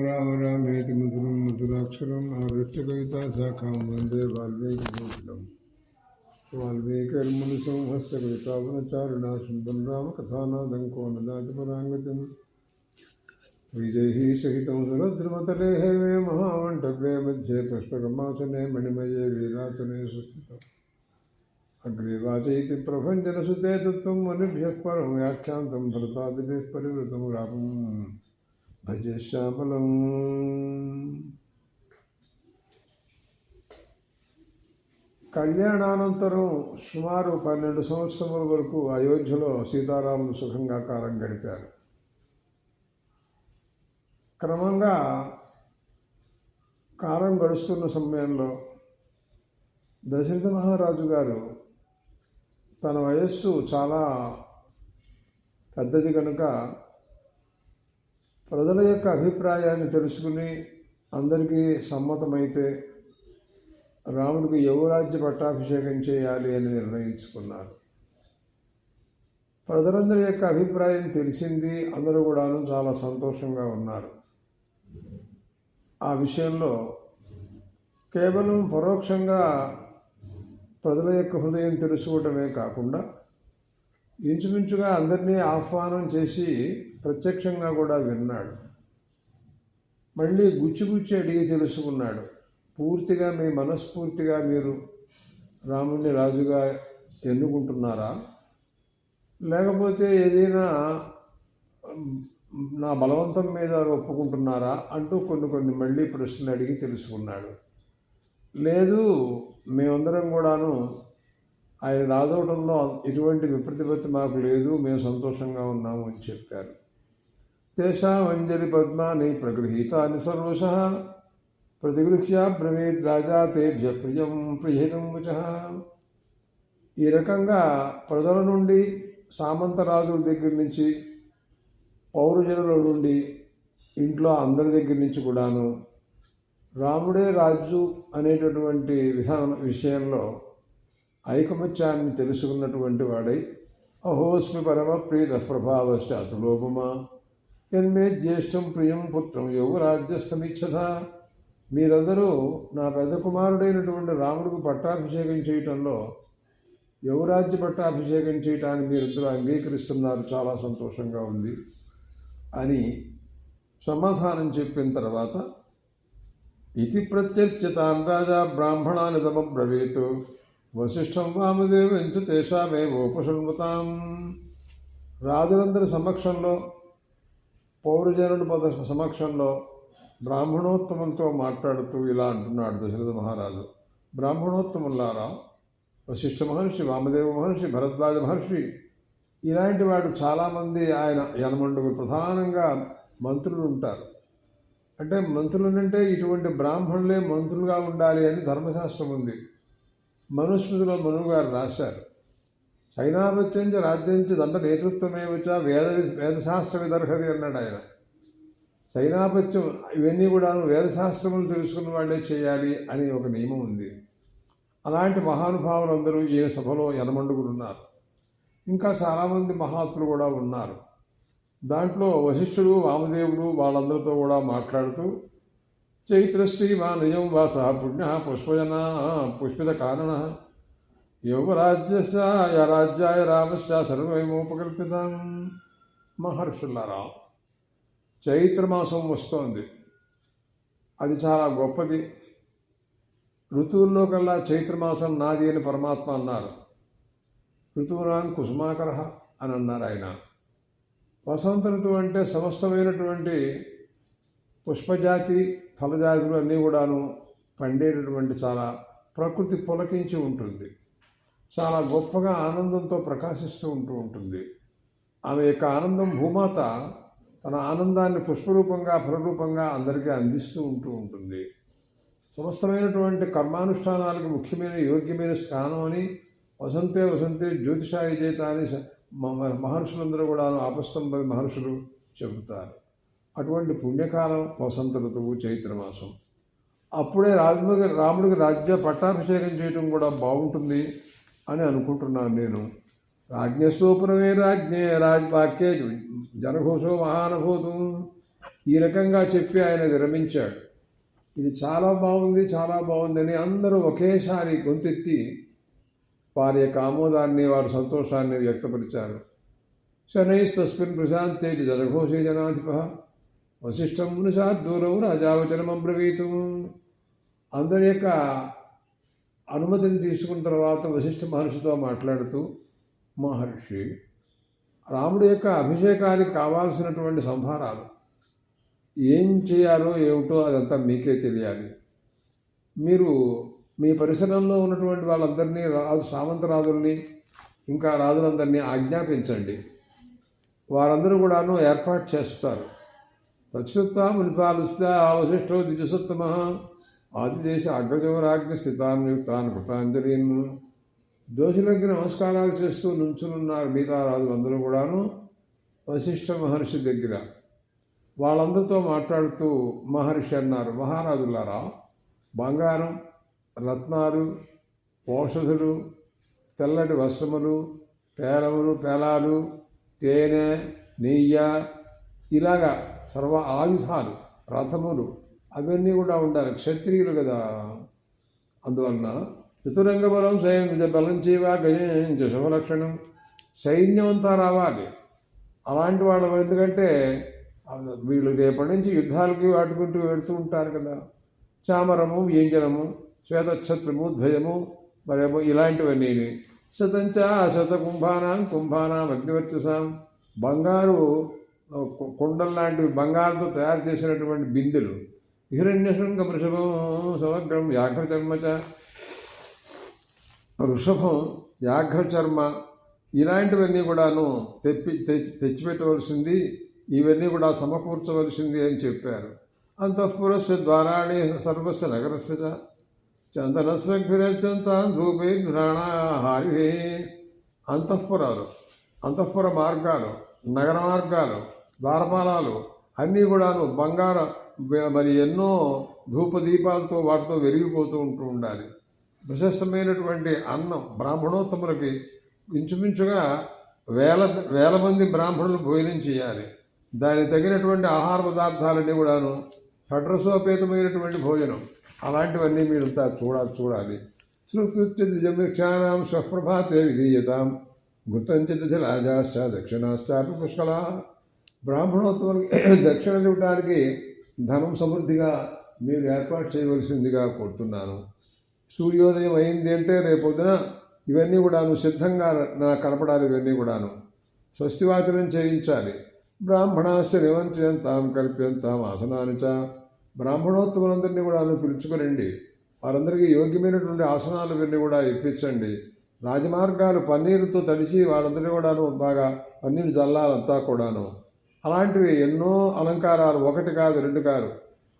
రామ రామేతి మధురం మధురాక్షరం ఆరుష్ట కవితా శాఖాం వందే వాల్మీకి వాల్మీకిర్మునిసం హస్త కవితావనచారుణా శుంభం రామ కథానాదం కోనదాతి పరాంగతిం వైదేహీ సహితం సురద్రుమతలే హేవే మహామంటవ్యే మధ్యే పుష్పకమాసనే మణిమయే వీరాసనే సుస్థితం అగ్రే వాచైతి ప్రభంజనసుతే తత్వం మునిభ్యః పరం వ్యాఖ్యాంతం భరతాదిభిః పరివృతం రామం భజే శ్యామలం. కళ్యాణానంతరం సుమారు 12 సంవత్సరముల వరకు అయోధ్యలో సీతారాములు సుఖంగా కాలం గడిపారు. క్రమంగా కాలం గడుస్తున్న సమయంలో దశరథ మహారాజు గారు తన వయస్సు చాలా పెద్దది కనుక ప్రజల యొక్క అభిప్రాయాన్ని తెలుసుకుని అందరికీ సమ్మతమైతే రాముడికి యువరాజ్య పట్టాభిషేకం చేయాలి అని నిర్ణయించుకున్నారు. ప్రజలందరి యొక్క అభిప్రాయం తెలిసింది. అందరూ కూడాను చాలా సంతోషంగా ఉన్నారు. ఆ విషయంలో కేవలం పరోక్షంగా ప్రజల యొక్క హృదయం తెలుసుకోవటమే కాకుండా ఇంచుమించుగా అందరినీ ఆహ్వానం చేసి ప్రత్యక్షంగా కూడా విన్నాడు. మళ్ళీ గుచ్చి అడిగి తెలుసుకున్నాడు. పూర్తిగా మీ మనస్ఫూర్తిగా మీరు రాముడిని రాజుగా ఎన్నుకుంటున్నారా, లేకపోతే ఏదైనా నా బలవంతం మీద ఒప్పుకుంటున్నారా అంటూ కొన్ని మళ్ళీ ప్రశ్నలు అడిగి తెలుసుకున్నాడు. లేదు, మేమందరం కూడాను ఆయన రాజవటంలో ఎటువంటి విప్రతిపత్తి మాకు లేదు, మేము సంతోషంగా ఉన్నాము అని చెప్పారు. తేషాం అంజలి పద్మాని ప్రగృహీతాని సర్వశః ప్రతిగృహ్య బ్రవీద్ రాజా తేభ్య ప్రియం ప్రియహితం వచః. ఈ రకంగా ప్రజల నుండి, సామంతరాజుల దగ్గర నుంచి, పౌరజనుల నుండి, ఇంట్లో అందరి దగ్గర నుంచి కూడాను రాముడే రాజు అనేటటువంటి విషయంలో ఐకమత్యాన్ని తెలుసుకున్నటువంటి వాడై అహోస్మి పరమ ప్రీత ప్రభావశ్చ అతులోపమా యన్మే జ్యేష్ఠం ప్రియం పుత్రం యువరాజ్యస్థమిచ్చత. మీరందరూ నా పెద్ద కుమారుడైనటువంటి రాముడికి పట్టాభిషేకం చేయటంలో, యువరాజ్య పట్టాభిషేకం చేయటాన్ని మీరిద్దరూ అంగీకరిస్తున్నారు, చాలా సంతోషంగా ఉంది అని సమాధానం చెప్పిన తర్వాత ఇతి ప్రత్యర్చితాన్ రాజా బ్రాహ్మణాని తమబ్రవీత్ వశిష్ఠం వామదేవం చ తేషామేవోపశృణ్వతాం. రాజులందరి సమక్షంలో, పౌరజనుల సమక్షంలో బ్రాహ్మణోత్తములతో మాట్లాడుతూ ఇలా అంటున్నాడు దశరథ మహారాజు. బ్రాహ్మణోత్తములారా, వశిష్ఠ మహర్షి, వామదేవ మహర్షి, భరద్వాజ మహర్షి ఇలాంటి వాడు చాలామంది ఆయన యనమండుగురు ప్రధానంగా మంత్రులు ఉంటారు. అంటే మంత్రులనంటే ఇటువంటి బ్రాహ్మణులే మంత్రులుగా ఉండాలి అని ధర్మశాస్త్రం ఉంది. మనుస్మృతిలో మనువు గారు రాశారు. చైనాపత్యంచ రాజ్యంచ దండ నేతృత్వమేవచ వేదశాస్త్ర విదర్హది అన్నాడు ఆయన. చైనాపత్యం ఇవన్నీ కూడా వేదశాస్త్రములు తెలుసుకున్న వాళ్ళే చేయాలి అని ఒక నియమం ఉంది. అలాంటి మహానుభావులందరూ ఈ సభలో యనమండుగులు ఉన్నారు. ఇంకా చాలామంది మహాత్ములు కూడా ఉన్నారు. దాంట్లో వశిష్ఠుడు, వామదేవుడు వాళ్ళందరితో కూడా మాట్లాడుతూ చైత్రశ్రీ మా నిజం వాస పుణ్య పుష్పిత కారణ యువరాజ్యస్య రాజ్యాయ రామస్య సర్వమోపకల్పితం. మహర్షులారా, చైత్రమాసం వస్తోంది. అది చాలా గొప్పది. ఋతువుల్లో కల్లా చైత్రమాసం నాది అని పరమాత్మ అన్నారు. ఋతువునాన్ కుసుమాకర అని అన్నారు ఆయన. వసంత ఋతువు అంటే సమస్తమైనటువంటి పుష్పజాతి, ఫలజాతులు అన్నీ కూడాను పండేటటువంటి, చాలా ప్రకృతి పులకించి ఉంటుంది. చాలా గొప్పగా ఆనందంతో ప్రకాశిస్తూ ఉంటుంది. ఆమె యొక్క ఆనందం, భూమాత తన ఆనందాన్ని పుష్పరూపంగా, ఫలరూపంగా అందరికీ అందిస్తూ ఉంటుంది. సమస్తమైనటువంటి కర్మానుష్ఠానాలకు ముఖ్యమైన యోగ్యమైన స్థానం అని వసంతే వసంతే జ్యోతిషాయ చేత అని మహర్షులందరూ కూడా ఆపస్తంభ మహర్షులు చెబుతారు. అటువంటి పుణ్యకాలం వసంత ఋతువు, చైత్రమాసం. అప్పుడే రాముడికి రాజ్య పట్టాభిషేకం చేయడం కూడా బాగుంటుంది అని అనుకుంటున్నాను నేను. राज्ञस्तोपुरमे राज्ञे राजवाक्ये जनघोषो महानभूतु ఈ రకంగా చెప్పి ఆయన విరమించాడు. ఇది చాలా బాగుంది, చాలా బాగుందని అందరూ ఒకేసారి గొంతెత్తి వారి యొక్క ఆమోదాన్ని, వారి సంతోషాన్ని వ్యక్తపరిచారు. శనైస్తస్మిన్ ప్రశాంతే జలఘోషే జనాధిప వశిష్ఠం మునిషాద్దూరౌ రాజావచనమబ్రవీతు. అందరి యొక్క అనుమతిని తీసుకున్న తర్వాత వశిష్ఠ మహర్షితో మాట్లాడుతూ, మహర్షి, రాముడి యొక్క అభిషేకానికి కావాల్సినటువంటి సంభారాలు ఏం చేయాలో ఏమిటో అదంతా మీకే తెలియాలి. మీరు మీ పరిసరంలో ఉన్నటువంటి వాళ్ళందరినీ, సామంతరాజుల్ని, ఇంకా రాజులందరినీ ఆజ్ఞాపించండి. వారందరూ కూడాను ఏర్పాటు చేస్తారు. తచ్చుత్వా మునిపాలుస్తా వశిష్ఠో ద్విజసత్తమ ఆదిదేశ అగ్రజోరాజ్ఞ స్థితాన్ యుక్తాన్ కృతాంజలిన్. దోషులకి నమస్కారాలు చేస్తూ నుంచునున్నారు మిగతా రాజులందరూ కూడాను వశిష్ఠ మహర్షి దగ్గర. వాళ్ళందరితో మాట్లాడుతూ మహర్షి అన్నారు, మహారాజులారా, బంగారం, రత్నాలు, ఔషధులు, తెల్లటి వస్త్రములు, పేలములు, పేలాలు, తేనె, నెయ్య, ఇలాగా సర్వ ఆయుధాలు, రథములు అవన్నీ కూడా ఉండాలి. క్షత్రియులు కదా. అందువలన చతురంగ బలం సైన్య బలం చేయవా గజ శుభలక్షణం, సైన్యం అంతా రావాలి. అలాంటి వాళ్ళు ఎందుకంటే వీళ్ళు రేపటి నుంచి యుద్ధాలకి వాడుకుంటూ వెళుతూ ఉంటారు కదా. చామరము, వ్యంజనము, శ్వేతఛత్రము, ధ్వజము, మరేమో ఇలాంటివన్నీ. శతంచ శత కుంభానాం అగ్నివర్చసాం, బంగారు కుండల్లాంటివి, బంగారుతో తయారు చేసినటువంటి బిందెలు, హిరణ్యశృంగ వృషభం సమగ్రం వ్యాఘ్రచర్మచ, వృషభం, వ్యాఘ్రచర్మ ఇలాంటివన్నీ కూడాను తెచ్చిపెట్టవలసింది, ఇవన్నీ కూడా సమకూర్చవలసింది అని చెప్పారు. అంతఃపురస్య ద్వారాణి సర్వస్య నగరస్య చందనస్రగ్భిరచంతాన్ ధూపే ఘ్రాణాహారి. అంతఃపురాలు, అంతఃపుర మార్గాలు, నగర మార్గాలు, ద్వారపాలాలు అన్నీ కూడాను బంగార మరి ఎన్నో ధూపదీపాలతో వాటితో వెలిగిపోతూ ఉండాలి. ప్రశస్తమైనటువంటి అన్నం బ్రాహ్మణోత్తములకి ఇంచుమించుగా వేల మంది బ్రాహ్మణులు భోజనం చేయాలి. దానికి తగినటువంటి ఆహార పదార్థాలన్నీ కూడాను షడ్రసోపేతమైనటువంటి భోజనం, అలాంటివన్నీ మీరంతా చూడాలి. సుకృత్య ద్విజవృక్షాణం స్వప్రభాతే విధీయతాం గుర్తంచిరాజాశ్చ దక్షిణాశ్చాపి పుష్కళ. బ్రాహ్మణోత్తములకి దక్షిణ ఇవ్వడానికి ధనం సమృద్ధిగా మీరు ఏర్పాటు చేయవలసిందిగా కోరుతున్నాను. సూర్యోదయం అయింది అంటే రేపొద్దున ఇవన్నీ కూడాను సిద్ధంగా నాకు కనపడాలి. ఇవన్నీ కూడాను స్వస్తివాచనం చేయించాలి. బ్రాహ్మణాశ్చ నివంత్యంతాం కల్ప్యంతాం ఆసనానిచ. బ్రాహ్మణోత్తములందరినీ కూడాను పిలుచుకురండి. వారందరికీ యోగ్యమైనటువంటి ఆసనాలు ఇవన్నీ కూడా ఇప్పించండి. రాజమార్గాలు పన్నీరుతో తడిసి వాళ్ళందరినీ కూడాను బాగా పన్నీరు జల్లాలంతా కూడాను. అలాంటివి ఎన్నో అలంకారాలు, ఒకటి కాదు రెండు కాదు,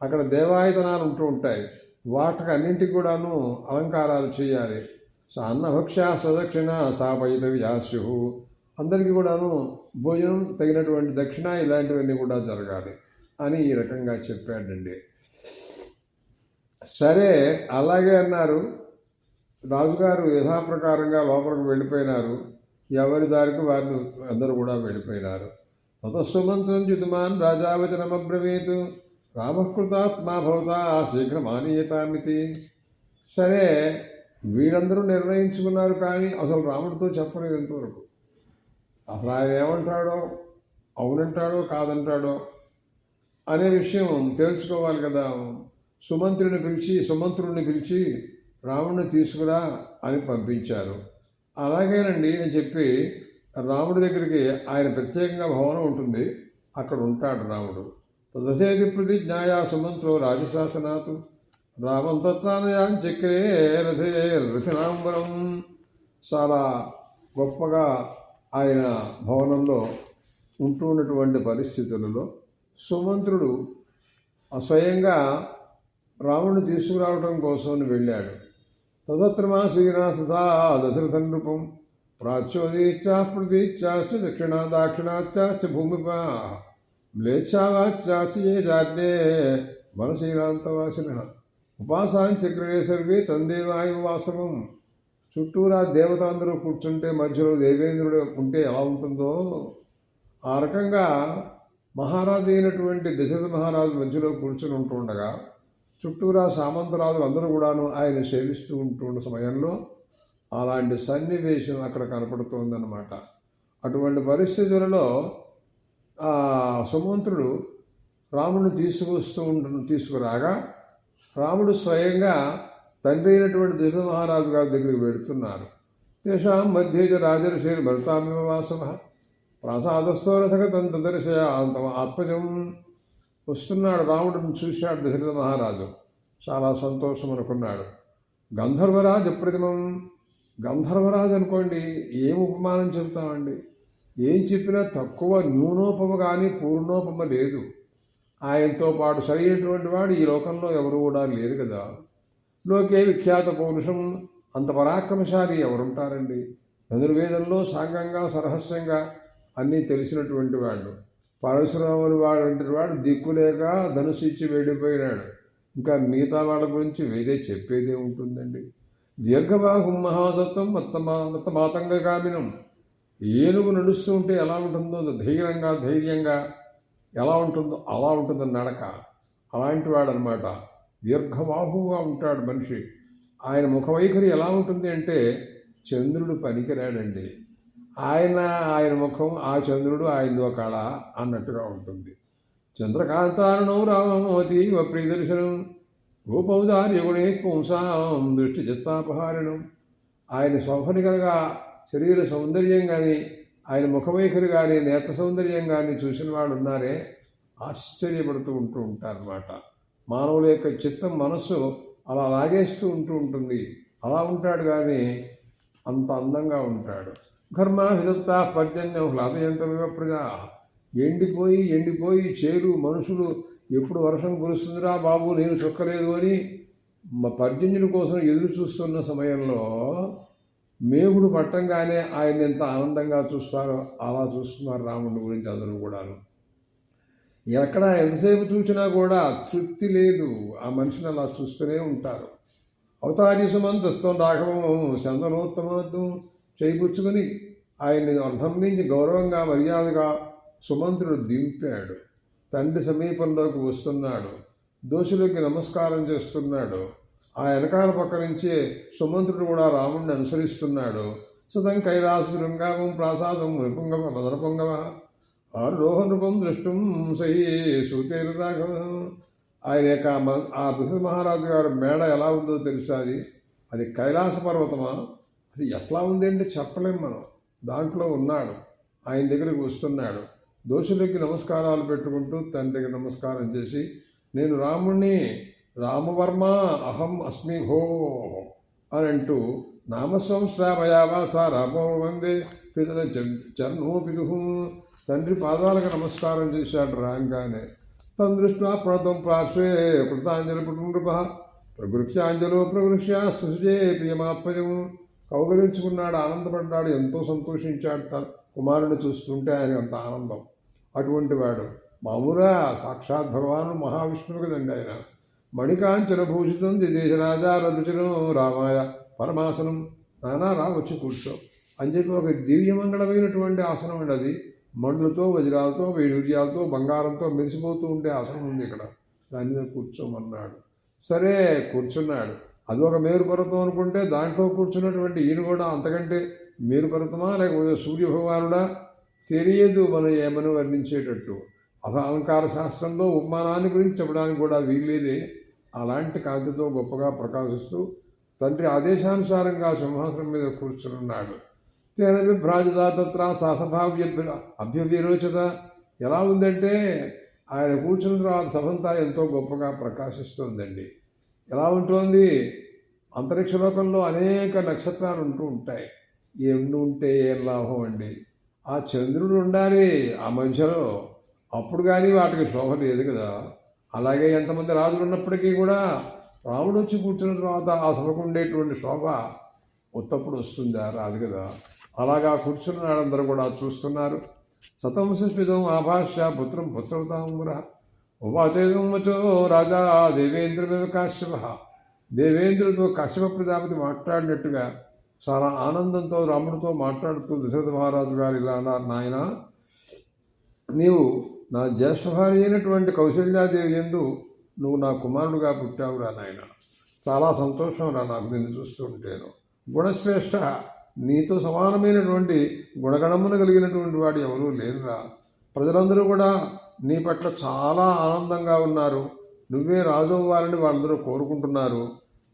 అక్కడ దేవాయతనాలు ఉంటూ ఉంటాయి. వాటికి అన్నింటికి కూడాను అలంకారాలు చేయాలి. అన్నభక్ష్య సదక్షిణ స్థాపయితవ్యాస్యు. అందరికీ కూడాను భోజనం తగినటువంటి దక్షిణ ఇలాంటివన్నీ కూడా జరగాలి అని ఈ రకంగా చెప్పాడండి. సరే అలాగే అన్నారు. రాజుగారు యథాప్రకారంగా లోపలికి వెళ్ళిపోయినారు. ఎవరి దారికి వారిని అందరూ కూడా వెళ్ళిపోయినారు. తతస్సుమంత్రం చ్యుతుమాన్ రాజావచనమబ్రవీతు రామకృతాత్మా భవతా శీఘ్రమానీయతామితి. సరే వీళ్ళందరూ నిర్ణయించుకున్నారు, కానీ అసలు రాముడితో చెప్పలేదు ఇంతవరకు. అసలు ఆయన ఏమంటాడో, అవునంటాడో కాదంటాడో అనే విషయం తేల్చుకోవాలి కదా. సుమంత్రుడిని పిలిచి రాముడిని తీసుకురా అని పంపించారు. అలాగేనండి అని చెప్పి రాముడి దగ్గరికి, ఆయన ప్రత్యేకంగా భవనం ఉంటుంది, అక్కడ ఉంటాడు రాముడు. తదసేతి ప్రతిజ్ఞాయా సుమంత్రో రాజశాసనాతు రామం తత్రానయాం చక్రే రథనాంబరం. చాలా గొప్పగా ఆయన భవనంలో ఉంటూ ఉన్నటువంటి పరిస్థితులలో సుమంత్రుడు స్వయంగా రాముడిని తీసుకురావడం కోసం వెళ్ళాడు. తదత్రమాసీనాసదా దశరథ నృపం ప్రాచ్యోదీత్యా ప్రతీత్యాశ్చ దాక్షిణాత్యాశ్చ భూమిపా మ్లేచ్ఛావాచ్యాశ్చ ఏ జాగ్నే మనశీలాంతవాసిన ఉపాసాంచక్రే సర్వే తందేవాయు వాసవం. చుట్టూరా దేవతలందరూ కూర్చుంటే మధ్యలో దేవేంద్రుడు ఉంటే ఎలా ఉంటుందో ఆ రకంగా మహారాజు అయినటువంటి దశరథ మహారాజు మధ్యలో కూర్చుని ఉంటుండగా చుట్టూరా సామంతరాజులు అందరూ కూడాను ఆయన సేవిస్తూ ఉంటున్న సమయంలో అలాంటి సన్నివేశం అక్కడ కనపడుతోందన్నమాట. అటువంటి పరిస్థితులలో సుమంత్రుడు రాముడిని తీసుకురాగా రాముడు స్వయంగా తండ్రి అయినటువంటి దశరథ మహారాజు గారి దగ్గరికి వెళుతున్నారు. తేషాం మధ్య రాజర్షి భరతామివ వాసవ ప్రాసాదస్థో రథగతం తదర్శయ ఆత్మజం. వస్తున్నాడు, రాముడిని చూశాడు దశరథ మహారాజు, చాలా సంతోషం అనుకున్నాడు. గంధర్వరాజు ప్రతిమం, గంధర్వరాజు అనుకోండి, ఏం ఉపమానం చెబుతామండి, ఏం చెప్పినా తక్కువ, న్యూనోపమ కానీ పూర్ణోపమ లేదు. ఆయనతో పాటు సరైనటువంటి వాడు ఈ లోకంలో ఎవరు కూడా లేరు కదా. లోకే విఖ్యాత పౌరుషం, అంత పరాక్రమశాలి ఎవరుంటారండి. ధనుర్వేదంలో సాంగంగా సరహస్యంగా అన్నీ తెలిసినటువంటి వాడు. పరశురాముని వాడు దిక్కులేక ధనుసు ఇచ్చి వెళ్ళిపోయినాడు. ఇంకా మిగతా వాళ్ళ గురించి వేరే చెప్పేదే ఉంటుందండి. దీర్ఘబాహుం మహాసత్వం మత్తమాతంగగామినం. ఏనుగు నడుస్తూ ఉంటే ఎలా ఉంటుందో ధైర్యంగా ఎలా ఉంటుందో అలా ఉంటుంది నడక. అలాంటి వాడు అనమాట. దీర్ఘబాహువుగా ఉంటాడు మనిషి. ఆయన ముఖవైఖరి ఎలా ఉంటుంది అంటే చంద్రుడు పనికిరాడండి. ఆయన ముఖం ఆ చంద్రుడు ఆయనదో కళ అన్నట్టుగా ఉంటుంది. చంద్రకాంతారణం రామమోతి ప్రియదర్శనం రూపౌదార్యగుణే పుంసాం దృష్టి చిత్తాపహారణం. ఆయన శోభనికలుగా శరీర సౌందర్యం కానీ ఆయన ముఖవైఖరి కానీ నేత్ర సౌందర్యం కానీ చూసిన వాళ్ళు ఉన్నారే ఆశ్చర్యపడుతూ ఉంటారన్నమాట. మానవుల యొక్క చిత్తం మనస్సు అలా లాగేస్తూ ఉంటుంది. అలా ఉంటాడు కానీ అంత అందంగా ఉంటాడు. ఘర్మాభిదత్తా పర్జన్యం హ్లాదయంతమివ ప్రజా. ఎండిపోయి చేరు మనుషులు ఎప్పుడు వర్షం కురుస్తుందిరా బాబు నేను చుక్కలేదు అని పర్జన్యుల కోసం ఎదురు చూస్తున్న సమయంలో మేఘుడు పట్టంగానే ఆయన ఎంత ఆనందంగా చూస్తారో అలా చూస్తున్నారు రాముడి గురించి అందరూ కూడాను. ఎక్కడ ఎంతసేపు చూసినా కూడా తృప్తి లేదు. ఆ మనిషిని అలా చూస్తూనే ఉంటారు. అవతారి సుమంతస్థం రాఘవం చందనోత్తమత్వం చేయిపుచ్చుకొని ఆయన్ని అర్థం నుంచి గౌరవంగా మర్యాదగా సుమంత్రుడు దింపాడు. తండ్రి సమీపంలోకి వస్తున్నాడు. దోషులకి నమస్కారం చేస్తున్నాడు. ఆ వెనకాల పక్క నుంచే సుమంత్రుడు కూడా రాముడిని అనుసరిస్తున్నాడు. సుతం కైలాసృంగావం ప్రాసాదం నృపుంగవ మదనపుంగవ ఆరోహ నృపం దృష్టం సై సూతేరు రాఘవ. ఆయన యొక్క ఆ దశరథ మహారాజు గారు మేడ ఎలా ఉందో తెలుసా? అది కైలాస పర్వతమా? అది ఎట్లా ఉంది అంటే చెప్పలేం మనం. దాంట్లో ఉన్నాడు, ఆయన దగ్గరికి వస్తున్నాడు. దోషులకి నమస్కారాలు పెట్టుకుంటూ తండ్రికి నమస్కారం చేసి, నేను రాముణ్ణి, రామవర్మ అహం అస్మి హో అని అంటూ నామసంశ్రామయావాస రామో వందే పితల చర్ణో పిదుహు. తండ్రి పాదాలకు నమస్కారం చేశాడు రాగానే. తదృష్ట్యా ప్రణతం పార్శ్వే కృతాంజలి పునృప ప్రగృహ్యాంజలో ప్రగృహ్యా సుజే ప్రియమాత్మజం. కౌగలించుకున్నాడు, ఆనందపడ్డాడు, ఎంతో సంతోషించాడు. తన కుమారుని చూస్తుంటే ఆయన అంత ఆనందం. అటువంటి వాడు మామూలుగా సాక్షాత్ భగవాను మహావిష్ణువు కదండి ఆయన. మణికాంచన భూషితం దేశరాజాల రుచిరం రామాయ పరమాసనం. నానా వచ్చి కూర్చో అని చెప్పి ఒక దివ్యమంగళమైనటువంటి ఆసనం అండి అది. మండ్లతో వజ్రాలతో వైడూర్యాలతో బంగారంతో మెరిసిపోతూ ఉండే ఆసనం ఉంది ఇక్కడ. దాని మీద కూర్చోమన్నాడు. సరే కూర్చున్నాడు. అది ఒక మేరు పర్వతం అనుకుంటే దాంట్లో కూర్చున్నటువంటి ఈయన కూడా అంతకంటే మేరు పర్వతమా లేకపోతే సూర్యభగవానుడా తెలియదు మనం ఏమని వర్ణించేటట్టు. అలంకార శాస్త్రంలో ఉపమానాన్ని గురించి చెప్పడానికి కూడా వీల్లేదే. అలాంటి కాంతితో గొప్పగా ప్రకాశిస్తూ తండ్రి ఆదేశానుసారంగా సింహాసనం మీద కూర్చున్నాడు. తేన విభ్రాజిత తత్ర సాసభావ్య అభ్యవిరోచత. ఎలా ఉందంటే ఆయన కూర్చున్న తర్వాత సభంతా ఎంతో గొప్పగా ప్రకాశిస్తుందండి. ఎలా ఉంటుంది? అంతరిక్షలోకంలో అనేక నక్షత్రాలు ఉంటాయి. ఎన్ని ఉంటే ఏం లాభం అండి. ఆ చంద్రుడు ఉండాలి ఆ మధ్యలో, అప్పుడు కానీ వాటికి శోభ లేదు కదా. అలాగే ఎంతమంది రాజులు ఉన్నప్పటికీ కూడా రాముడు వచ్చి కూర్చున్న తర్వాత ఆ సభకు ఉండేటువంటి శోభ ఉత్తప్పుడు వస్తుందా? రాదు కదా. అలాగా కూర్చున్నాడు, అందరూ కూడా చూస్తున్నారు. సతంసస్మితం ఆభాష్య పుత్రం పుత్రవతాముర ఉపాచేదం వచో రాజా దేవేంద్రమివ కాశ్యప. దేవేంద్రుడితో కాశ్యప ప్రజాపతి మాట్లాడినట్టుగా చాలా ఆనందంతో రాముడితో మాట్లాడుతూ దశరథ మహారాజు గారు ఇలా అన్నారు, నాయన నీవు నా జ్యేష్ఠ భార్య అయినటువంటి కౌశల్యాదేవి యందు నువ్వు నా కుమారుడుగా పుట్టావురా నాయన. చాలా సంతోషం రా నాకు నిన్ను చూస్తూ ఉంటాను. గుణశ్రేష్ఠ, నీతో సమానమైనటువంటి గుణగణమును కలిగినటువంటి వాడు ఎవరూ లేరురా. ప్రజలందరూ కూడా నీ పట్ల చాలా ఆనందంగా ఉన్నారు. నువ్వే రాజు అవ్వాలని వాళ్ళందరూ కోరుకుంటున్నారు.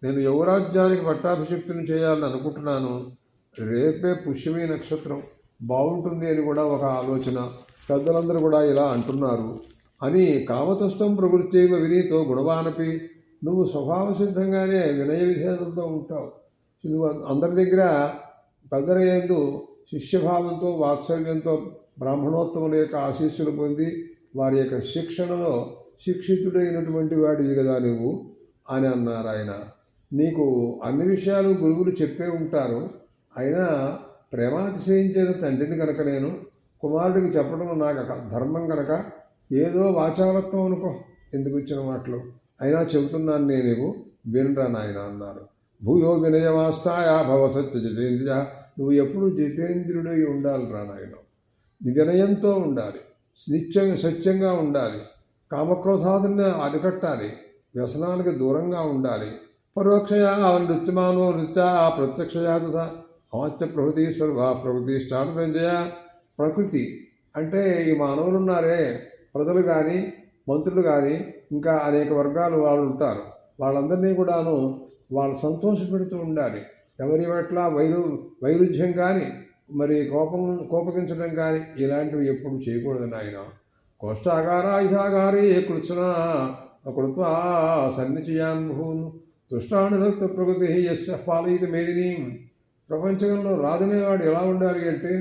నేను యువరాజ్యానికి పట్టాభిషిక్తుని చేయాలని అనుకుంటున్నాను. రేపే పుష్యమి నక్షత్రం బాగుంటుంది అని కూడా ఒక ఆలోచన. పెద్దలందరూ కూడా ఇలా అంటున్నారు అని కామతస్థం ప్రవృత్తైవ వినీతో గుణవానపి. నువ్వు స్వభావ సిద్ధంగానే వినయ విధేయతలతో ఉంటావు. నువ్వు అందరి దగ్గర పెద్దల యందు శిష్యభావంతో వాత్సల్యంతో బ్రాహ్మణోత్తముల యొక్క ఆశీస్సులు పొంది వారి యొక్క శిక్షణలో శిక్షితుడైనటువంటి వాడివి కదా నువ్వు అని అన్నారు ఆయన. నీకు అన్ని విషయాలు గురువులు చెప్పే ఉంటారు. అయినా ప్రేమాతిశయించేది తండ్రిని కనుక నేను కుమారుడికి చెప్పడం నాకు ధర్మం కనుక ఏదో వాచాలత్వం అనుకో, ఎందుకు ఇచ్చిన మాటలు అయినా చెబుతున్నాను నేను, వినరా నాయన అన్నారు. భూయో వినయమాస్తాయా భవ సత్య జితేంద్రియ. నువ్వు ఎప్పుడు జితేంద్రుడై ఉండాలి రా నాయన. వినయంతో ఉండాలి, సత్యంగా ఉండాలి, కామక్రోధాదుల్ని అరికట్టాలి, వ్యసనాలకు దూరంగా ఉండాలి. పరోక్షయా నృత్యమానో నృత్య ప్రత్యక్షయా తథా అవాచ్య ప్రకృతి సర్వా ప్రకృతి స్టార్టంజయ. ప్రకృతి అంటే ఈ మానవులు ఉన్నారే, ప్రజలు కానీ మంత్రులు కానీ ఇంకా అనేక వర్గాలు వాళ్ళు ఉంటారు. వాళ్ళందరినీ కూడాను వాళ్ళు సంతోషపెడుతూ ఉండాలి. ఎవరి పట్ల వైరుధ్యం కానీ మరి కోపగించడం కానీ ఇలాంటివి ఎప్పుడు చేయకూడదు నాయన. కోష్టాగార ఇధాగారే కృత్సన కృత్వా సన్నిచయాన్ భూన్ తుష్టానురక్త ప్రకృతి యస్య పాలయిత మేదిని. ప్రపంచంలో రాజనేవాడు ఎలా ఉండాలి అంటే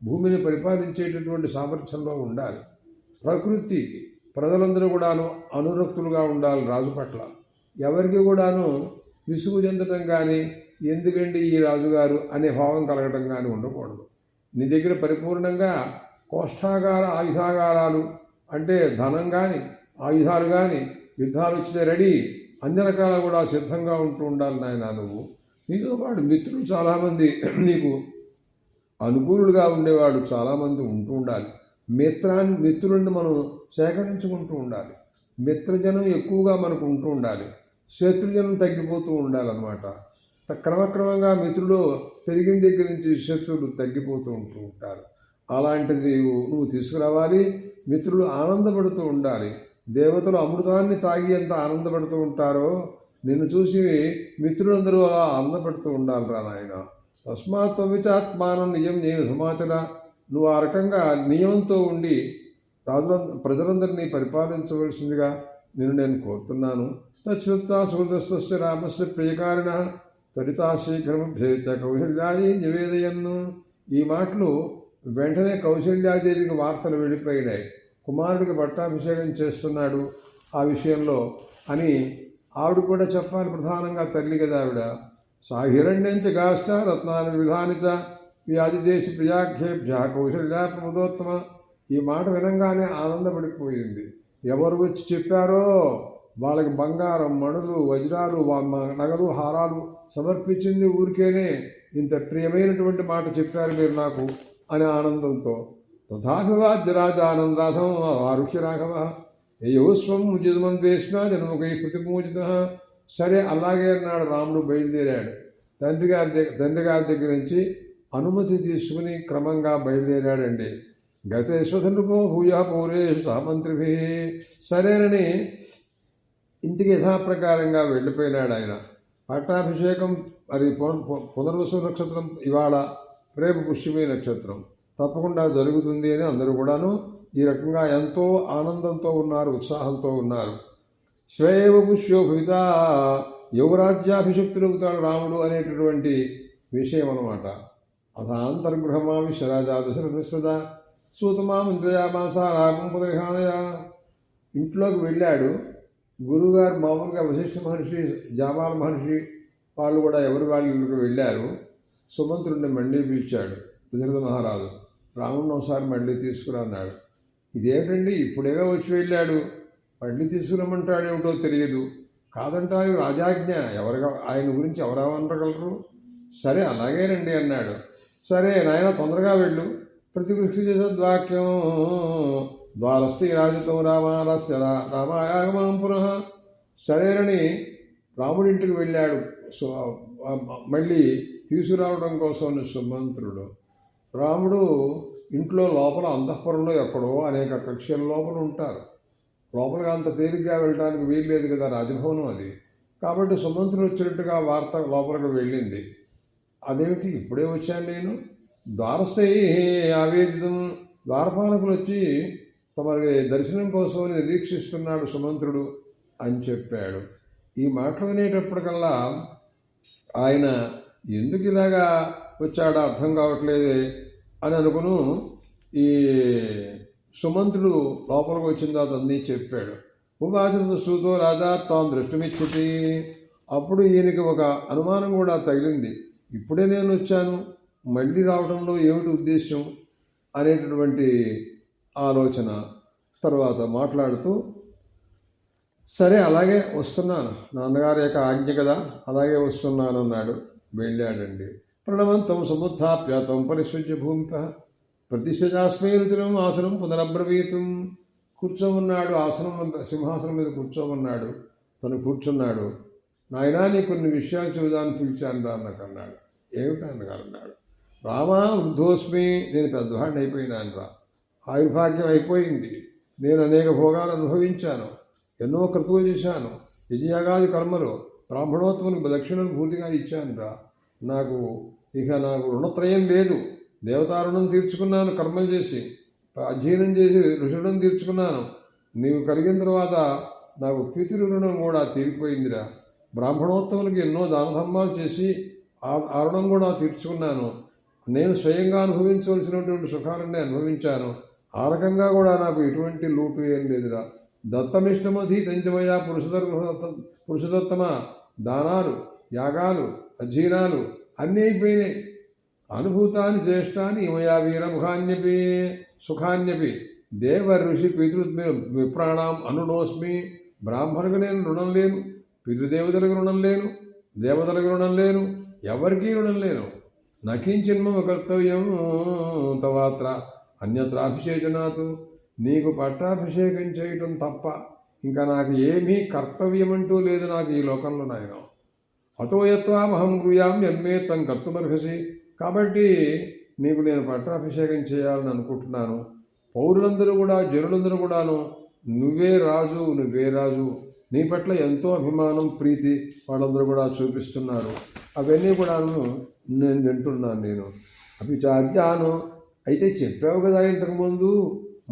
భూమిని పరిపాలించేటటువంటి సామర్థ్యంలో ఉండాలి. ప్రకృతి ప్రజలందరూ కూడాను అనురక్తులుగా ఉండాలి రాజు పట్ల. ఎవరికి కూడాను విసుగు చెందడం కానీ ఎందుకండి ఈ రాజుగారు అనే భావం కలగడం కానీ ఉండకూడదు. నీ దగ్గర పరిపూర్ణంగా కోష్టాగార ఆయుధాగారాలు అంటే ధనం కానీ ఆయుధాలు కానీ యుద్ధాలు వచ్చితే రెడీ, అన్ని రకాల కూడా సిద్ధంగా ఉంటూ ఉండాలి నాయన. నువ్వు నీతో పాటు మిత్రులు చాలామంది నీకు అనుకూలుగా ఉండేవాడు చాలామంది ఉంటూ ఉండాలి. మిత్రులను మనం సేకరించుకుంటూ ఉండాలి. మిత్రజనం ఎక్కువగా మనకు ఉంటూ ఉండాలి, శత్రుజనం తగ్గిపోతూ ఉండాలన్నమాట. క్రమక్రమంగా మిత్రులు పెరిగిన దగ్గర నుంచి శత్రువులు తగ్గిపోతూ ఉంటూ ఉంటారు. అలాంటిది నువ్వు తీసుకురావాలి. మిత్రులు ఆనందపడుతూ ఉండాలి. దేవతలు అమృతాన్ని తాగి ఎంత ఆనందపడుతూ ఉంటారో నిన్ను చూసి మిత్రులందరూ అలా ఆనందపడుతూ ఉండాలి రా నాయన. తస్మాత్ విచాత్మానం నిజం నేను సమాచార. నువ్వు ఆ రకంగా నియమంతో ఉండి ప్రజలందరినీ పరిపాలించవలసిందిగా నేను కోరుతున్నాను. తచ్చుతా సుహృదస్థ రామస్య ప్రియకారిణ త్వరితా శీఘ్రమభ్యేత కౌశల్యాయి నివేదయన్ను. ఈ మాటలు వెంటనే కౌశల్యాదేవికి వార్తలు వెళ్ళిపోయినాయి. కుమారుడికి పట్టాభిషేకం చేస్తున్నాడు ఆ విషయంలో అని ఆవిడ కూడా చెప్పాలి. ప్రధానంగా తల్లి కదా ఆవిడ. సాహిరణ్యంచ గాశ్చ రత్నాన్ని విధానిచ వ్యాధిదేశి ప్రియాఖ్యేభ్య కౌశల్యా ప్రమదోత్తమ. ఈ మాట వినంగానే ఆనందపడిపోయింది. ఎవరు వచ్చి చెప్పారో వాళ్ళకి బంగారం, మణులు, వజ్రాలు, నగలు, హారాలు సమర్పించింది ఊరికేనే. ఇంత ప్రియమైనటువంటి మాట చెప్పారు మీరు నాకు అనే ఆనందంతో. తథాభివాద్యరాజానందరాధం ఆరుష్య రాఘవ యయోస్వం ఉచితమందేష్ణ జన్మకై ప్రతిపూజిత. సరే అలాగే అన్నాడు. రాముడు బయలుదేరాడు. తండ్రి గారి దగ్గర నుంచి అనుమతి తీసుకుని క్రమంగా బయలుదేరాడండి. గతేశ్వరుపో భూయా పౌరే సహమంత్రిభి. సరేనని ఇంటికి యథాప్రకారంగా వెళ్ళిపోయినాడు ఆయన. పట్టాభిషేకం అది పునర్వసు నక్షత్రం ఇవాళ, రేపు పుష్యమి నక్షత్రం తప్పకుండా జరుగుతుంది అని అందరూ కూడాను ఈ రకంగా ఎంతో ఆనందంతో ఉన్నారు, ఉత్సాహంతో ఉన్నారు. స్వేవ పుష్యో భవిత యువరాజ్యాభిషక్తులవుతాడు రాముడు అనేటటువంటి విషయం అన్నమాట. అథాంతర్గృహమావిశ్య రాజా దశరథ సూతమామంత్రయామాసా రాగం పుదరిహానయ. ఇంట్లోకి వెళ్ళాడు. గురువుగారు మామూలుగా వశిష్ఠ మహర్షి, జాబాల మహర్షి వాళ్ళు కూడా ఎవరి వాళ్ళకి వెళ్ళారు. సుమంత్రుడిని మళ్ళీ పిలిచాడు దశరథ మహారాజు. రాముడిని ఒకసారి మళ్ళీ తీసుకురా అన్నాడు. ఇదేంటండి ఇప్పుడేగా వచ్చి వెళ్ళాడు, మళ్ళీ తీసుకురమ్మంటాడేమిటో తెలియదు. కాదంటారు రాజాజ్ఞ, ఆయన గురించి ఎవరేమనగలరు. సరే అలాగేనండి అన్నాడు. సరే నాయన తొందరగా వెళ్ళు. ప్రతికృష్టి చేసేద్వాక్యం ద్వారస్థి రాజితో రామాలస్య రామాయాగమం పునః. సరేనని రాముడింటికి వెళ్ళాడు. మళ్ళీ తీసుకురావడం కోసం సుమంత్రుడు. రాముడు ఇంట్లో లోపల అంతఃపురంలో ఎక్కడో అనేక కక్ష్యల లోపల ఉంటారు. లోపలికి అంత తేలిగ్గా వెళ్ళడానికి వీల్లేదు కదా, రాజభవనం అది. కాబట్టి సుమంత్రుడు వచ్చినట్టుగా వార్త లోపలికి వెళ్ళింది. అదేమిటి ఇప్పుడే వచ్చాను నేను, ద్వారస్థై ఆవేదితం, ద్వారపాలకులు వచ్చి తమరి దర్శనం కోసం నిరీక్షిస్తున్నాడు సుమంత్రుడు అని చెప్పాడు. ఈ మాటలు వినేటప్పటికల్లా ఆయన ఎందుకు ఇలాగా వచ్చాడో అర్థం కావట్లేదే అని అనుకును ఈ సుమంత్రుడు లోపలికి వచ్చిన తర్వాత అన్నీ చెప్పాడు. ఉపాచన సూతో రాజా తాను దృష్టిమిచ్చి. అప్పుడు ఈయనకి ఒక అనుమానం కూడా తగిలింది. ఇప్పుడే నేను వచ్చాను, మళ్ళీ రావడంలో ఏమిటి ఉద్దేశం అనేటటువంటి ఆలోచన. తర్వాత మాట్లాడుతూ, సరే అలాగే వస్తున్నాను, నాన్నగారి యొక్క ఆజ్ఞ కదా, అలాగే వస్తున్నాను అన్నాడు. వెళ్ళాడండి. ప్రణవంతం సముత్థాప్య తం పరిసృజ్య భూమిప ప్రతిష్ఠాస్మై రుచిరం ఆసనం పునరబ్రవీతం. కూర్చోమన్నాడు, ఆసనం సింహాసనం మీద కూర్చోమన్నాడు. తను కూర్చున్నాడు. నాయనా నీ కొన్ని విషయాలు చూద్దామని పిలిచాను రా అన్నాడు. ఏమిటి అన్నగారు అన్నాడు. రామా వృద్ధోస్మి, నేను పెద్దవాడిని అయిపోయినాను రా, ఆయుర్భాగ్యం అయిపోయింది, నేను అనేక భోగాలు అనుభవించాను, ఎన్నో క్రతువులు చేశాను, యజ్ఞయాగాది కర్మలు బ్రాహ్మణోత్తములకు దక్షిణను పూర్తిగా ఇచ్చాను రా. నాకు రుణత్రయం లేదు. దేవతా రుణం తీర్చుకున్నాను కర్మలు చేసి, అధ్యయనం చేసి ఋషుడం తీర్చుకున్నాను. నీవు కలిగిన తర్వాత నాకు పితృ రుణం కూడా తీరిపోయిందిరా. బ్రాహ్మణోత్తములకి ఎన్నో దాన ధర్మాలు చేసి ఆ రుణం కూడా తీర్చుకున్నాను. నేను స్వయంగా అనుభవించవలసినటువంటి సుఖాలన్నీ అనుభవించాను. ఆ రకంగా కూడా నాకు ఎటువంటి లోటు ఏం లేదురా. దత్తమిష్టమధి తంచమయ పురుషదత్తమ, దానాలు యాగాలు అధ్యయనాలు అన్నీ అయిపోయినాయి. అనుభూతాన్ని జ్యేష్ఠాన్ని ఇమయా వీరముఖాన్యపి సుఖాన్యపి దేవ ఋషి పితృ విప్రాణం అనునోస్మి. బ్రాహ్మణులకు నేను రుణం లేను, పితృదేవతలకు రుణం లేను, దేవతలకు రుణం లేను, ఎవరికీ రుణం లేను. నకించిన్మమ కర్తవ్యం తవాత్ర అన్యత్రాభిషేచనాత్. నీకు పట్టాభిషేకం చేయటం తప్ప ఇంకా నాకు ఏమీ కర్తవ్యం అంటూ లేదు నాకు ఈ లోకంలో నాయన. అతోయత్వామహం బ్రూయాం యన్మే త్వం కర్తుమర్హసి. కాబట్టి నీకు నేను పట్టాభిషేకం చేయాలని అనుకుంటున్నాను. పౌరులందరూ కూడా జనులందరూ కూడాను నువ్వే రాజు, నువ్వే రాజు, నీ పట్ల ఎంతో అభిమానం ప్రీతి వాళ్ళందరూ కూడా చూపిస్తున్నారు. అవన్నీ కూడాను నేను వింటున్నాను. నేను అభిచార్యాను. అయితే చెప్పావు కదా ఇంతకుముందు,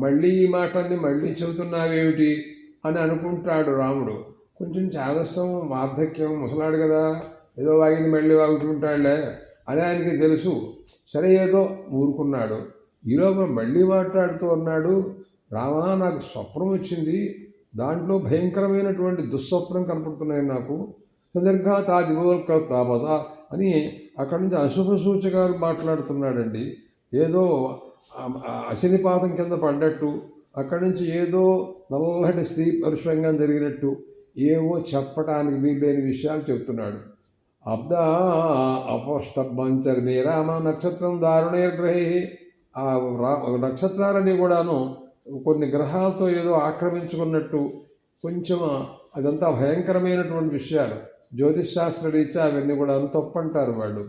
మళ్ళీ ఈ మాటల్ని మళ్ళీ చెబుతున్నావేమిటి అని అనుకుంటాడు రాముడు. కొంచెం చాదస్తం, వార్ధక్యం, ముసలాడు కదా, ఏదో వాగింది మళ్ళీ వాగుతుంటాడులే అని ఆయనకి తెలుసు. సరే ఏదో ఊరుకున్నాడు. ఈలోగా మళ్ళీ మాట్లాడుతూ అన్నాడు, రామా నాకు స్వప్నం వచ్చింది, దాంట్లో భయంకరమైనటువంటి దుస్వప్నం కనపడుతున్నాయి నాకు. సుదీర్ఘ తా దివోల్కతాపద అని అక్కడి నుంచి అశుభ సూచకాలు మాట్లాడుతున్నాడండి. ఏదో అశనిపాతం కింద పడ్డట్టు, అక్కడి నుంచి ఏదో నల్లటి స్త్రీ పరుషంగా జరిగినట్టు ఏవో చెప్పటానికి వీలైన విషయాలు చెప్తున్నాడు. అబ్ద అపష్టబంచర్మే రామ నక్షత్రం దారుణైర్గ్రహే. ఆ నక్షత్రాలని కూడాను కొన్ని గ్రహాలతో ఏదో ఆక్రమించుకున్నట్టు కొంచెం అదంతా భయంకరమైనటువంటి విషయాలు. జ్యోతిషాస్త్ర రీత్యా అవన్నీ కూడా తప్పంటారు వాళ్ళు.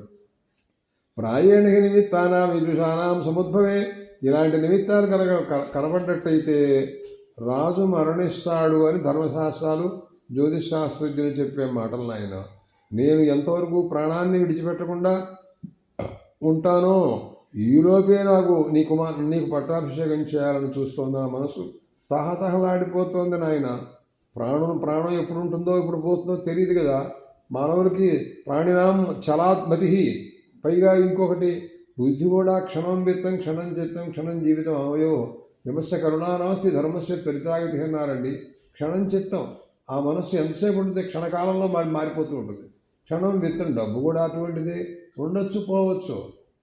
ప్రాయేణ నిమిత్తానా విదుషానాం సముద్భవే. ఇలాంటి నిమిత్తాలు కనబడ్డట్టయితే రాజు మరణిస్తాడు అని ధర్మశాస్త్రాలు జ్యోతిషాస్త్రజ్ఞులు చెప్పే మాటలు నాయన. నేను ఎంతవరకు ప్రాణాన్ని విడిచిపెట్టకుండా ఉంటానో ఈలోపే నాకు నీకు పట్టాభిషేకం చేయాలని చూస్తోంది నా మనసు. తహతహలాడిపోతోంది నాయన. ప్రాణం ఎప్పుడు ఉంటుందో ఎప్పుడు పోతుందో తెలియదు కదా. మానవులకి ప్రాణినాం చలాత్మతి. పైగా ఇంకొకటి, బుద్ధి కూడా క్షణం విత్తం క్షణం చిత్తం క్షణం జీవితం అవయో యమస్య కరుణానాస్తి ధర్మస్య త్వరితాగతి అన్నారండి. క్షణం చిత్తం, ఆ మనస్సు ఎంతసేపు ఉంటుంది, క్షణకాలంలో మారిపోతూ ఉంటుంది. క్షణం విత్తం, డబ్బు కూడా అటువంటిదే, ఉండొచ్చు పోవచ్చు.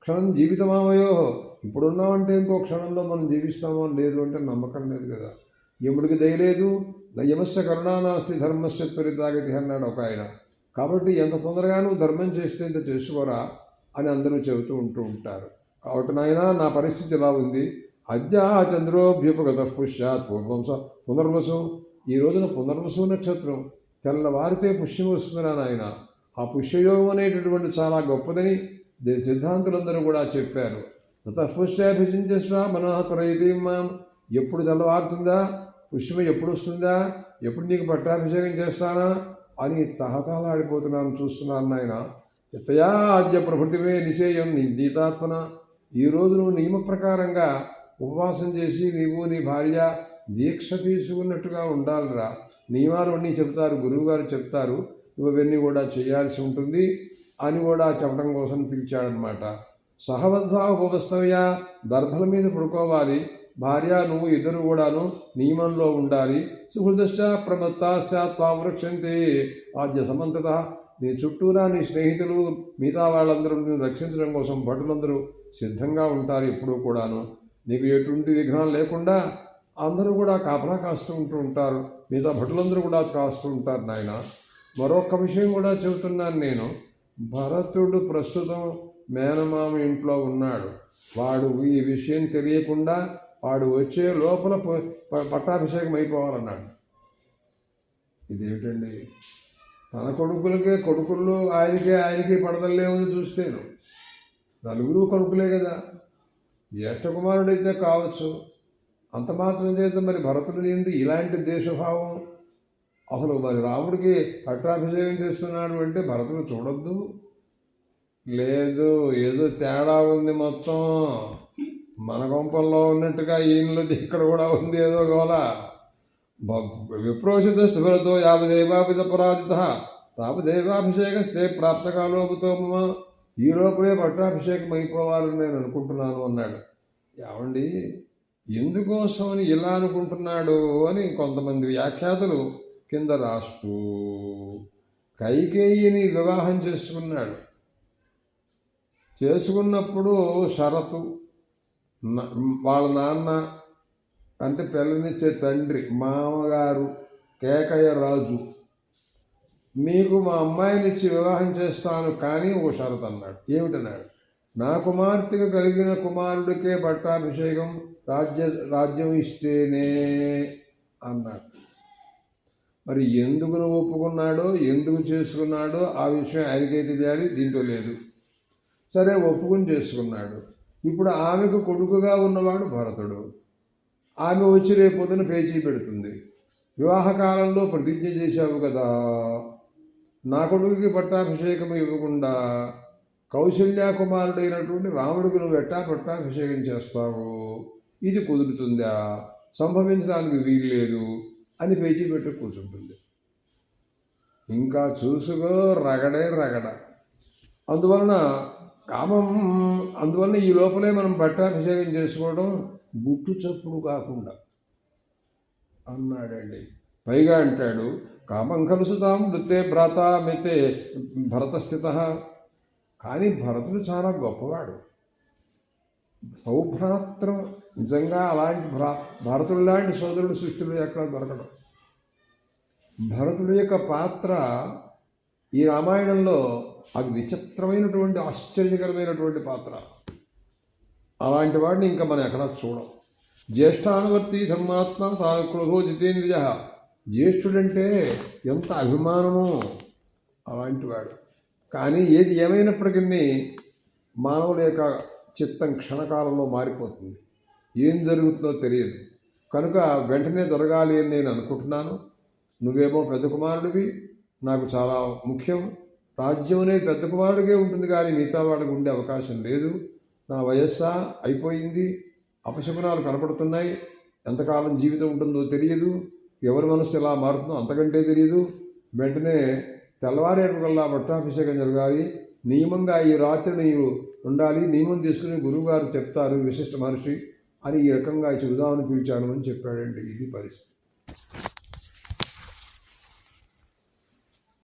క్షణం జీవితమావయో, ఇప్పుడున్నామంటే ఇంకో క్షణంలో మనం జీవిస్తామో లేదు అంటే నమ్మకం లేదు కదా. యముడికి దయలేదు, యమస్య కరుణానాస్తి ధర్మస్య త్వరితాగతి అన్నాడు ఒక ఆయన. కాబట్టి ఎంత తొందరగా నువ్వు ధర్మం చేస్తే ఇంత చేసుకోరా అని అందరూ చెబుతూ ఉంటారు. కాబట్టి నాయన నా పరిస్థితి ఇలా ఉంది, అద్యా చంద్రోభ్యుపగత పుష్యాత్ పునర్వసు. ఈ రోజున పునర్వసు నక్షత్రం తెల్లవారితే పుష్యం వస్తుందిరా నాయన. ఆ పుష్యయోగం అనేటటువంటి చాలా గొప్పదని సిద్ధాంతులందరూ కూడా చెప్పారు. తతఃపుష్యాభిషించస్వ మనోహతరైతీమాం. ఎప్పుడు తెల్లవారుతుందా, పుష్యం ఎప్పుడు వస్తుందా, ఎప్పుడు నీకు పట్టాభిషేకం చేస్తానా అని తహతహలాడిపోతున్నాను, చూస్తున్నాను నాయన. యతయా ఆద్య ప్రభుత్వమే నిశ్చయం నీతాత్మన. ఈరోజు నువ్వు నియమ ప్రకారంగా ఉపవాసం చేసి నీవు నీ భార్య దీక్ష తీసుకున్నట్టుగా ఉండాలిరా. నియమాలు అన్నీ చెప్తారు, గురువుగారు చెప్తారు, నువ్వు అవన్నీ కూడా చేయాల్సి ఉంటుంది అని కూడా చెప్పడం కోసం పిలిచాడనమాట. సహవద్వా ఉపవస్తవ్య. దర్భల మీద పడుకోవాలి భార్య నువ్వు, ఇద్దరు కూడాను నియమంలో ఉండాలి. సుహృదశ్చ ప్రమత్తాశ్చ త్వాం రక్షంతే ఆద్య సమంతత. నీ చుట్టూరా నీ స్నేహితులు మిగతా వాళ్ళందరూ నేను రక్షించడం కోసం భటులందరూ సిద్ధంగా ఉంటారు ఎప్పుడూ కూడాను. నీకు ఎటువంటి విఘ్నాలు లేకుండా అందరూ కూడా కాపలా కాస్తూ ఉంటారు. మిగతా భటులందరూ కూడా కాస్తూ ఉంటారు నాయన. మరొక విషయం కూడా చెబుతున్నాను నేను. భరతుడు ప్రస్తుతం మేనమామ ఇంట్లో ఉన్నాడు. వాడు ఈ విషయం తెలియకుండా వాడు వచ్చే లోపల పట్టాభిషేకం అయిపోవాలన్నాడు. ఇదేమిటండి, తన కొడుకులు ఆయనకి పడదలేమని చూస్తేను. నలుగురు కొడుకులే కదా, జ్యేష్ఠ కుమారుడైతే కావచ్చు. అంత మాత్రం చేత మరి భరతుడి ఎందు ఇలాంటి దేశభావం. అసలు మరి రాముడికి పట్టాభిషేకం చేస్తున్నాడు అంటే భరతుడు చూడొద్దు? లేదు, ఏదో తేడా ఉంది. మొత్తం మన కొంపల్లో ఉన్నట్టుగా ఈయనలో ఇక్కడ కూడా ఉంది ఏదో గోల. విప్రోషిత శివరతో యావదేవాపిత పరాజిత తాపదేవాభిషేకస్తే ప్రాప్తకాలోపుతో మమ. ఈ లోపలే పట్టాభిషేకం అయిపోవాలని నేను అనుకుంటున్నాను అన్నాడు. ఏమండి, ఎందుకోసమని ఇలా అనుకుంటున్నాడు అని కొంతమంది వ్యాఖ్యాతలు కింద రాస్తూ, కైకేయిని వివాహం చేసుకున్నాడు. చేసుకున్నప్పుడు షరతు, వాళ్ళ నాన్న అంటే పిల్లనిచ్చే తండ్రి మామగారు కేకయ్య రాజు, మీకు మా అమ్మాయినిచ్చి వివాహం చేస్తాను కానీ ఓ షరతు అన్నాడు. ఏమిటన్నాడు? నా కుమార్తెకు కలిగిన కుమారుడికే పట్టాభిషేకం రాజ్యం ఇస్తేనే అన్నాడు. మరి ఎందుకు ఒప్పుకున్నాడో ఎందుకు చేసుకున్నాడో ఆ విషయం ఆయనకే తెలియాలి, దీంట్లో లేదు. సరే, ఒప్పుకుని చేసుకున్నాడు. ఇప్పుడు ఆమెకు కొడుకుగా ఉన్నవాడు భరతుడు. ఆమె వచ్చి రేపొద్దున పేచీ పెడుతుంది. వివాహకాలంలో ప్రతిజ్ఞ చేశావు కదా, నా కొడుకుకి పట్టాభిషేకం ఇవ్వకుండా కౌశల్యా కుమారుడైనటువంటి రాముడికి నువ్వు పట్టాభిషేకం చేస్తావు, ఇది కుదురుతుందా? సంభవించడానికి వీలు లేదు అని పేచీ పెట్టి కూర్చుంటుంది. ఇంకా చూసుకో, రగడే రగడ. అందువలన ఈ లోపలే మనం పట్టాభిషేకం చేసుకోవడం గుట్టు చప్పుడు కాకుండా అన్నాడండి. పైగా అంటాడు, కామం కలుసుతాం వృత్తే భ్రాత మితే భరతస్థిత. కానీ భరతుడు చాలా గొప్పవాడు, సౌభ్రాత్రం. నిజంగా అలాంటి భరతుడు లాంటి సోదరుడు సృష్టిలో ఎక్కడ దొరకడం. భరతుడి యొక్క పాత్ర ఈ రామాయణంలో అది విచిత్రమైనటువంటి ఆశ్చర్యకరమైనటువంటి పాత్ర. అలాంటి వాడిని ఇంకా మనం ఎక్కడా చూడం. జ్యేష్ఠానువర్తి ధర్మాత్మ సానుక్రోధో జితేంద్రియ. జ్యేష్ఠుడంటే ఎంత అభిమానమో అలాంటి వాడు. కానీ ఏది ఏమైనప్పటికీ మానవుల యొక్క చిత్తం క్షణకాలంలో మారిపోతుంది. ఏం జరుగుతుందో తెలియదు. కనుక వెంటనే జరగాలి అని నేను అనుకుంటున్నాను. నువ్వేమో పెద్ద కుమారుడివి, నాకు చాలా ముఖ్యం. రాజ్యం అనేది పెద్ద కుమారుడికే ఉంటుంది కానీ మిగతా వాళ్ళకి ఉండే అవకాశం లేదు. నా వయస్సు అయిపోయింది, అపశకునాలు కనపడుతున్నాయి. ఎంతకాలం జీవితం ఉంటుందో తెలియదు, ఎవరి మనసు ఎలా మారుతుందో అంతకంటే తెలియదు. వెంటనే తెల్లవారేపటికల్లా పట్టాభిషేకం జరగాలి, నియమంగా ఈ రాత్రి నీవు ఉండాలి, నియమం తీసుకుని గురువుగారు చెప్తారు విశిష్ట మహర్షి అని ఈ రకంగా చెబుదామని పిలిచాను అని చెప్పాడండి. ఇది పరిస్థితి.